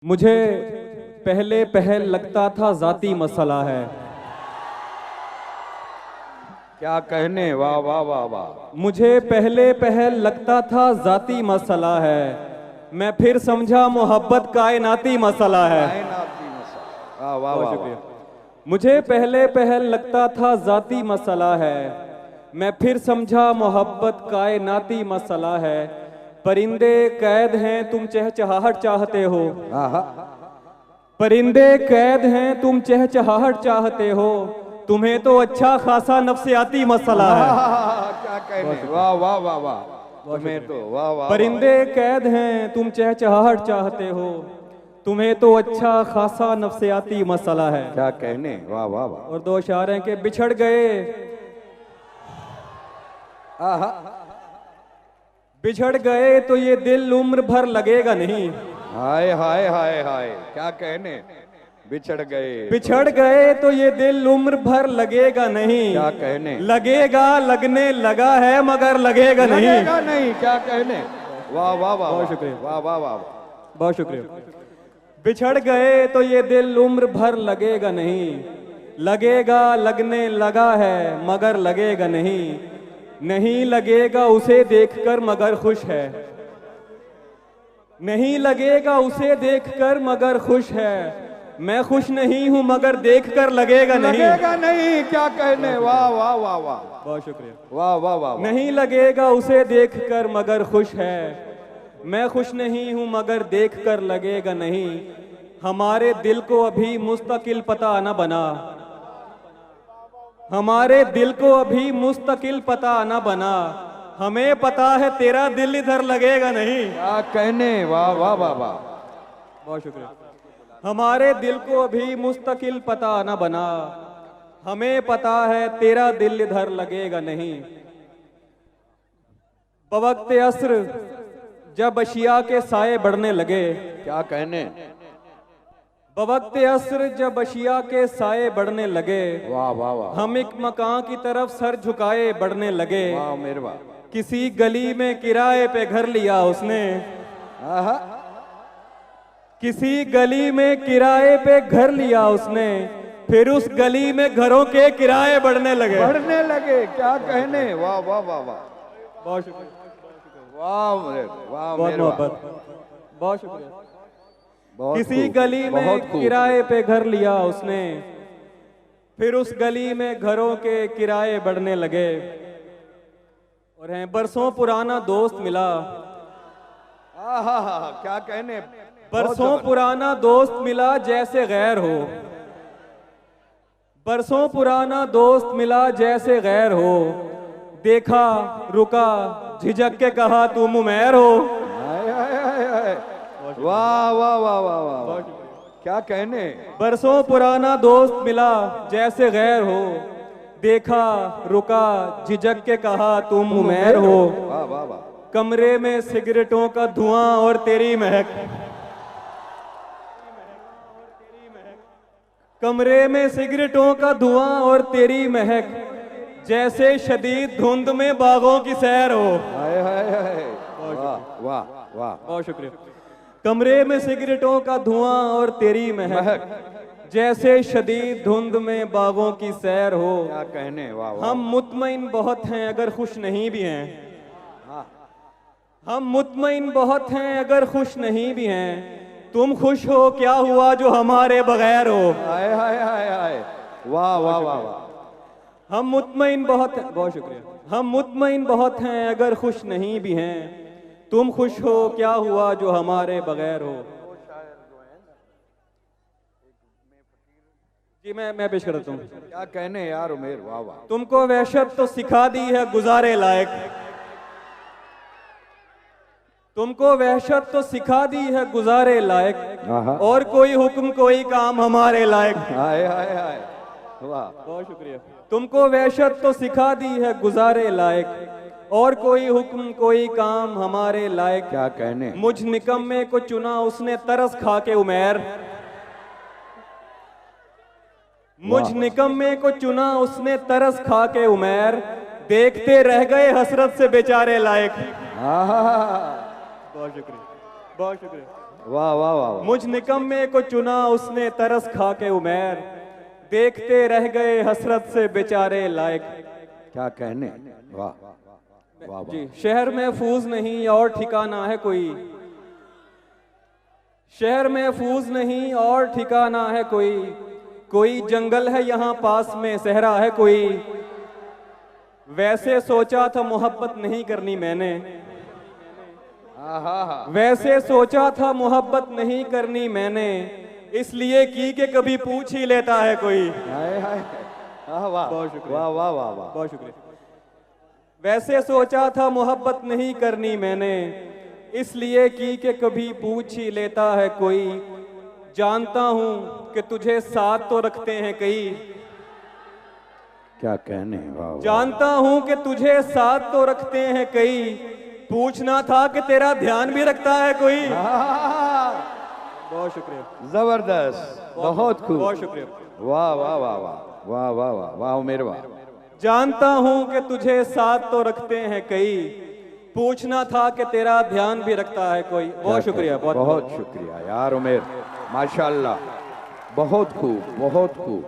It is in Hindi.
मुझे पहले पहल लगता था जाती मसला है। क्या कहने, वाह वाह वाह वाह। मुझे पहले पहल लगता था जाती मसला है, मैं फिर समझा मोहब्बत कायनाती मसला है। कायनाती मसला, वाह वाह बहुत वाह शुक्रिया। मुझे पहले पहल लगता था जाती मसला है, मैं फिर समझा मोहब्बत कायनाती मसला है। परिंदे कैद हैं तुम चहचहाहट चाहते हो, वाह। परिंदे कैद हैं तुम चहचहाहट चाहते हो, तुम्हें तो अच्छा खासा नफ्सियाती मसला है। क्या कहने, वाह वाह वाह वाह। तुम्हें तो वाह वाह। परिंदे कैद हैं तुम चहचहाहट चाहते हो, तुम्हें तो अच्छा खासा नफ्सियाती मसला है। क्या कहने, वाह वाह वाह। और दो इशारे के बिछड़ गए, बिछड़ गए तो ये दिल उम्र भर लगेगा नहीं। हाय हाय हाय हाय, क्या कहने, बिछड़ गए, बिछड़ गए तो ये दिल उम्र भर लगेगा नहीं। क्या कहने, लगेगा, लगने लगा है मगर लगेगा नहीं। लगेगा नहीं, क्या कहने, वाह वाह वाह। बहुत शुक्रिया। वाह वाह वाह। बहुत शुक्रिया। बिछड़ गए तो ये दिल उम्र भर लगेगा नहीं, लगेगा, लगने लगा है मगर लगेगा नहीं। नहीं लगेगा उसे देखकर मगर खुश है, नहीं लगेगा उसे देखकर मगर खुश है। मैं खुश नहीं हूं मगर देखकर लगेगा नहीं। लगेगा नहीं, क्या कहने, वाह वाह वाह वाह। बहुत शुक्रिया। वाह वाह वाह। नहीं लगेगा उसे देखकर मगर खुश है, मैं खुश नहीं हूं मगर देखकर लगेगा नहीं। हमारे दिल को अभी मुस्तकिल पता न बना, हमारे दिल को अभी मुस्तकिल पता न बना। हमें पता है तेरा दिल इधर लगेगा नहीं। क्या कहने, वाह वाह वाह वाह। बहुत शुक्रिया। हमारे दिल को अभी मुस्तकिल पता न बना, हमें पता है तेरा दिल इधर लगेगा नहीं। बवक्ते अस्र जब अशिया के साए बढ़ने लगे, क्या कहने, बवक्ते अस्र जब अशिया के साए बढ़ने लगे, वाह वाह वाह। हम एक मकान की तरफ सर झुकाए बढ़ने लगे। वाह मेरे वाह। किसी गली में किराए पे घर लिया उसने, आहा। किसी गली में किराए पे घर लिया उसने, फिर उस गली में घरों के किराए बढ़ने लगे। बढ़ने लगे, क्या कहने, वाह वाह वाह वाह। बहुत शुक्रिया। वाह मेरे, वाह बहुत मेरे वाह। मोहब्बत, बहुत शुक्रिया। बहुत किसी खूब, गली में बहुत खूब। किराए पे घर लिया उसने, फिर उस गली में घरों के किराए बढ़ने लगे। और हैं बरसों पुराना दोस्त मिला, आहा, क्या कहने, बरसों पुराना दोस्त मिला जैसे गैर हो, बरसों पुराना दोस्त मिला जैसे गैर हो। देखा, रुका, झिझक के कहा तुम उमैर हो। हाय हाय हाय हाय। वाह वाह वाह वाह वाह। क्या कहने, बरसों पुराना दोस्त मिला जैसे गैर हो। देखा, रुका, झिझक के कहा तुम उमैर हो। वाह वाह वाह। कमरे में सिगरेटों का धुआं और तेरी महक, कमरे में सिगरेटों का धुआं और तेरी महक, जैसे शदीद धुंध में बागों की सैर हो। हाय हाय हाय। वाह वाह वाह। बहुत शुक्रिया। कमरे में सिगरेटों का धुआं और तेरी महक, जैसे शदीद धुंध में बागों की सैर हो। क्या कहने, वाह वाह। हम मुतमईन बहुत हैं अगर खुश नहीं भी हैं, हम मुतमईन बहुत हैं अगर खुश नहीं भी हैं। तुम खुश हो, क्या हुआ जो हमारे बगैर हो। हाय हाय हाय हाय। वाह वाह वाह वाह। हम मुतमईन बहुत हैं, बहुत शुक्रिया। हम मुतमईन बहुत हैं अगर खुश नहीं भी हैं। तुम खुश हो, क्या हुआ जो हमारे बगैर हो। जी मैं पेश करता हूँ। क्या कहने यार उमेर, वाह वाह। तुमको वहशत तो सिखा दी है गुजारे लायक, तुमको वहशत तो सिखा दी है गुजारे लायक, आहा। और कोई हुक्म कोई काम हमारे लायक। हाय हाय हाय। वाह। बहुत शुक्रिया। तुमको वहशत तो सिखा दी है गुजारे लायक, और कोई हुक्म कोई काम हमारे लायक। क्या कहने, मुझ निकम्मे को चुना उसने तरस खा के उमैर, मुझ निकम्मे को चुना उसने तरस खा के उमैर। देखते रह गए हसरत से बेचारे लायक। आहा। बहुत शुक्रिया, बहुत शुक्रिया। वाह वाह वाह वाह। मुझ निकम्मे को चुना उसने तरस खा के उमैर, देखते रह गए हसरत से बेचारे लायक। क्या कहने, वाह वाह जी, वाह। शहर महफूज नहीं और ठिकाना है कोई, शहर महफूज नहीं और ठिकाना है कोई, कोई जंगल है यहाँ पास में सहरा है कोई। वैसे सोचा था मोहब्बत नहीं करनी मैंने, वैसे सोचा था मोहब्बत नहीं करनी मैंने, इसलिए की कि कभी पूछ ही लेता है कोई। हाय हाय, वाह बहुत शुक्रिया। वाह वाह वाह वाह। बहुत शुक्रिया। वैसे सोचा था मोहब्बत नहीं करनी मैंने, इसलिए की कि कभी पूछ ही लेता है कोई। जानता हूं कि तुझे साथ तो रखते हैं कई, क्या कहने, वाह वाह। जानता हूं कि तुझे साथ तो रखते हैं कई, पूछना था कि तेरा ध्यान भी रखता है कोई। बहुत शुक्रिया, जबरदस्त, बहुत खूब। बहुत शुक्रिया। वाह वाह वाह वाह वाह वाह वाह वाह उमेर वाह। जानता हूं कि तुझे साथ तो रखते हैं कई, पूछना था कि तेरा ध्यान भी रखता है कोई। बहुत शुक्रिया, बहुत बहुत शुक्रिया यार उमेर, माशाल्लाह, बहुत खूब बहुत खूब।